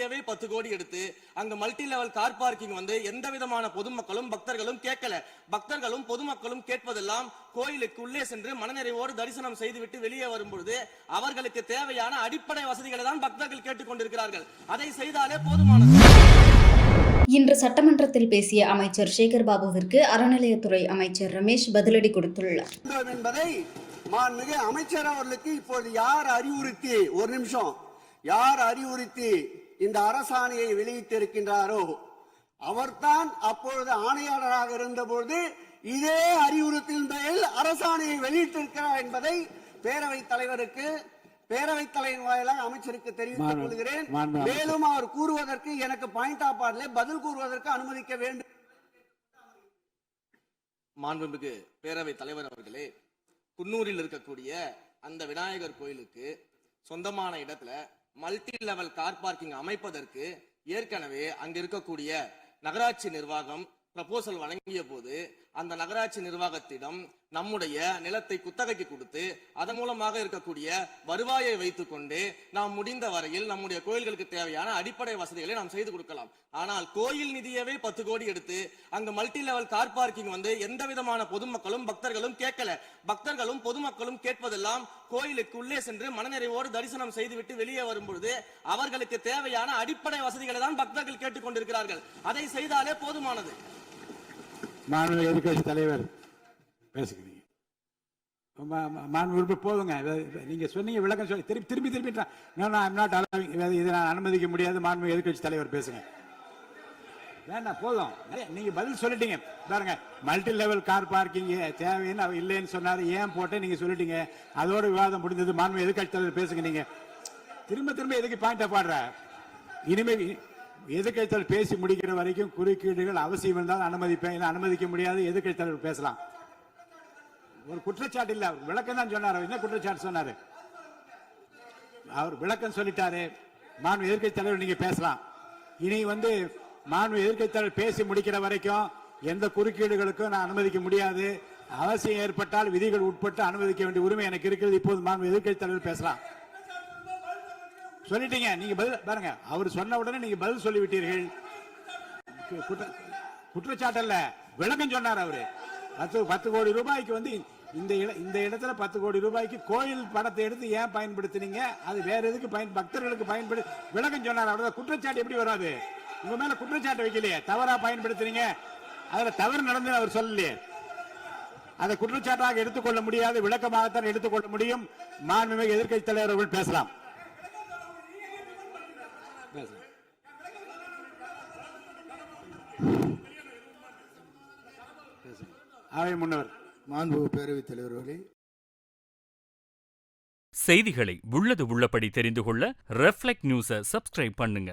நிதியவே 10 கோடி எடுத்து அங்க மல்டி லெவல் கார் பார்க்கிங் வந்து எந்த விதமான பொதுமக்களும் பக்தர்களும் கேட்கல. பக்தர்களும் பொதுமக்களும் கேட்பதெல்லாம் கோயிலுக்கு உள்ளே சென்று மனநிறைவோடு தரிசனம் செய்துவிட்டு வெளியே வரும்பொழுது அவர்களுக்கு தேவையான அடிப்படை வசதிகளை தான் பக்தர்கள் கேட்டுக்கொண்டிருக்கிறார்கள். அதை செய்தாலே போதுமானது. இன்று சட்டமன்றத்தில் பேசிய அமைச்சர் சேகர் பாபுவிற்கு அறநிலையத்துறை அமைச்சர் ரமேஷ் பதிலடி கொடுத்துள்ளார் என்பதை மாண்புமிகு அமைச்சர் அவர்களுக்கு இப்போது யார் அறிவுறுத்தி, ஒரு நிமிஷம், யார் அறிவுறுத்தி இந்த அரசாணையை வெளியிட்டிருக்கின்றாரோ அவர்தான் அப்பொழுது ஆணையாளராக இருந்தபோது இதே அறிவுறுத்தின் பெயரில் அரசாணையை வெளியிட்டிருக்கிறார் என்பதை பேரவைத் தலைவருக்கு, பேரவைத் தலைவர் வாயிலாக அமைச்சருக்கு தெரிவித்துக் கொள்கிறேன். மேலும் அவர் கூறுவதற்கு எனக்கு பாயிண்ட் ஆஃப் ஆர்டர்ல பதில் கூறுவதற்கு அனுமதிக்க வேண்டும். மாண்புமிகு பேரவைத் தலைவர் அவர்களே, குன்னூரில் இருக்கக்கூடிய அந்த விநாயகர் கோயிலுக்கு சொந்தமான இடத்துல மல்டி லெவல் கார் பார்க்கிங் அமைப்பதற்கு ஏற்கனவே அங்க இருக்கக்கூடிய நகராட்சி நிர்வாகம் ப்ரப்போசல் வழங்கிய போது அந்த நகராட்சி நிர்வாகத்திடம் நம்முடைய நிலத்தை குத்தகைக்கு கொடுத்து அதன் மூலமாக இருக்கக்கூடிய வருவாயை வைத்துக் கொண்டு நாம் முடிந்த வரையில் நம்முடைய கோயில்களுக்கு தேவையான அடிப்படை வசதிகளை நாம் செய்து கொடுக்கலாம். ஆனால் கோயில் நிதியவே 10 கோடி எடுத்து அங்க மல்டி லெவல் கார் பார்க்கிங் வந்து எந்த விதமான பொதுமக்களும் பக்தர்களும் கேட்கல. பக்தர்களும் பொதுமக்களும் கேட்பதெல்லாம் கோயிலுக்கு உள்ளே சென்று மனநிறைவோடு தரிசனம் செய்துவிட்டு வெளியே வரும்பொழுது அவர்களுக்கு தேவையான அடிப்படை வசதிகளை தான் பக்தர்கள் கேட்டுக்கொண்டிருக்கிறார்கள். அதை செய்தாலே போதுமானது. மாண்பு எதிர்கட்சி தலைவர் பேசுகிறீங்க. மாண்பு போதுங்க, நீங்க சொன்னீங்க விளக்கம் சொல்லி திருப்பி இதை நான் அனுமதிக்க முடியாது. மாண்பு எதிர்கட்சி தலைவர் பேசுங்க. வேண்டாம், போதும், நீங்க பதில் சொல்லிட்டீங்க. பாருங்க, மல்டி லெவல் கார் பார்க்கிங் தேவைன்னு அவர் இல்லைன்னு சொன்னாரு, ஏன் போட்டு நீங்க சொல்லிட்டீங்க. அதோட விவாதம் முடிந்தது. மாண்பு எதிர்கட்சி தலைவர் பேசுங்க. நீங்க திரும்ப எதுக்கு பாயிண்ட் பாடுற? இனிமே எதிர்கட்சியாளர் பேசி முடிக்கிற வரைக்கும் குறுக்கீடுகள் அவசியம் இருந்தால் அனுமதிப்பேன், அனுமதிக்க முடியாது. எதிர்கட்சி தலைவர் பேசலாம். ஒரு குற்றச்சாட்டு இல்ல, அவர் விளக்கம் தான் சொன்னார். என்ன குற்றச்சாட்டு சொன்னாரு? அவர் விளக்கம் சொல்லிட்டாரு. மாண்பு எதிர்கட்சி தலைவர் நீங்க பேசலாம். இனி மாண்பு எதிர்கட்சி தலைவர் பேசி முடிக்கிற வரைக்கும் எந்த குறுக்கீடுகளுக்கும் நான் அனுமதிக்க முடியாது. அவசியம் ஏற்பட்டால் விதிகள் உட்பட்டு அனுமதிக்க வேண்டிய உரிமை எனக்கு இருக்கிறது. இப்போது மாண்பு எதிர்கட்சி தலைவர் பேசலாம். சொல்லிட்டீங்க, நீங்க பதில் பாருங்க. அவர் சொன்ன உடனே நீங்க பதில் சொல்லிவிட்டீர்கள். குற்றச்சாட்டு அல்ல, விளக்கம் சொன்னார் அவரு. 10 கோடி ரூபாய்க்கு இந்த இடத்துல 10 கோடி ரூபாய்க்கு கோயில் பணத்தை எடுத்து ஏன் பயன்படுத்தினீங்க, அது வேற எதுக்கு பக்தர்களுக்கு பயன்படுத்தி விளக்கம் சொன்னார். அவ்வளவுதான். குற்றச்சாட்டு எப்படி வராது? உங்க மேல குற்றச்சாட்டு வைக்கலையே, தவறா பயன்படுத்தினீங்க, அதுல தவறு நடந்து அவர் சொல்லலையே. அதை குற்றச்சாட்டாக எடுத்துக்கொள்ள முடியாது, விளக்கமாகத்தான் எடுத்துக்கொள்ள முடியும். மாண்புமிகு எதிர்க்கட்சி தலைவர் அவர்கள் பேசலாம். அவை முன்னவர். மாண்பு பேரவைத் தலைவர்களே, செய்திகளை உள்ளது உள்ளபடி தெரிந்து கொள்ள ரெஃப்ளெக்ட் நியூஸை சப்ஸ்கிரைப் பண்ணுங்க.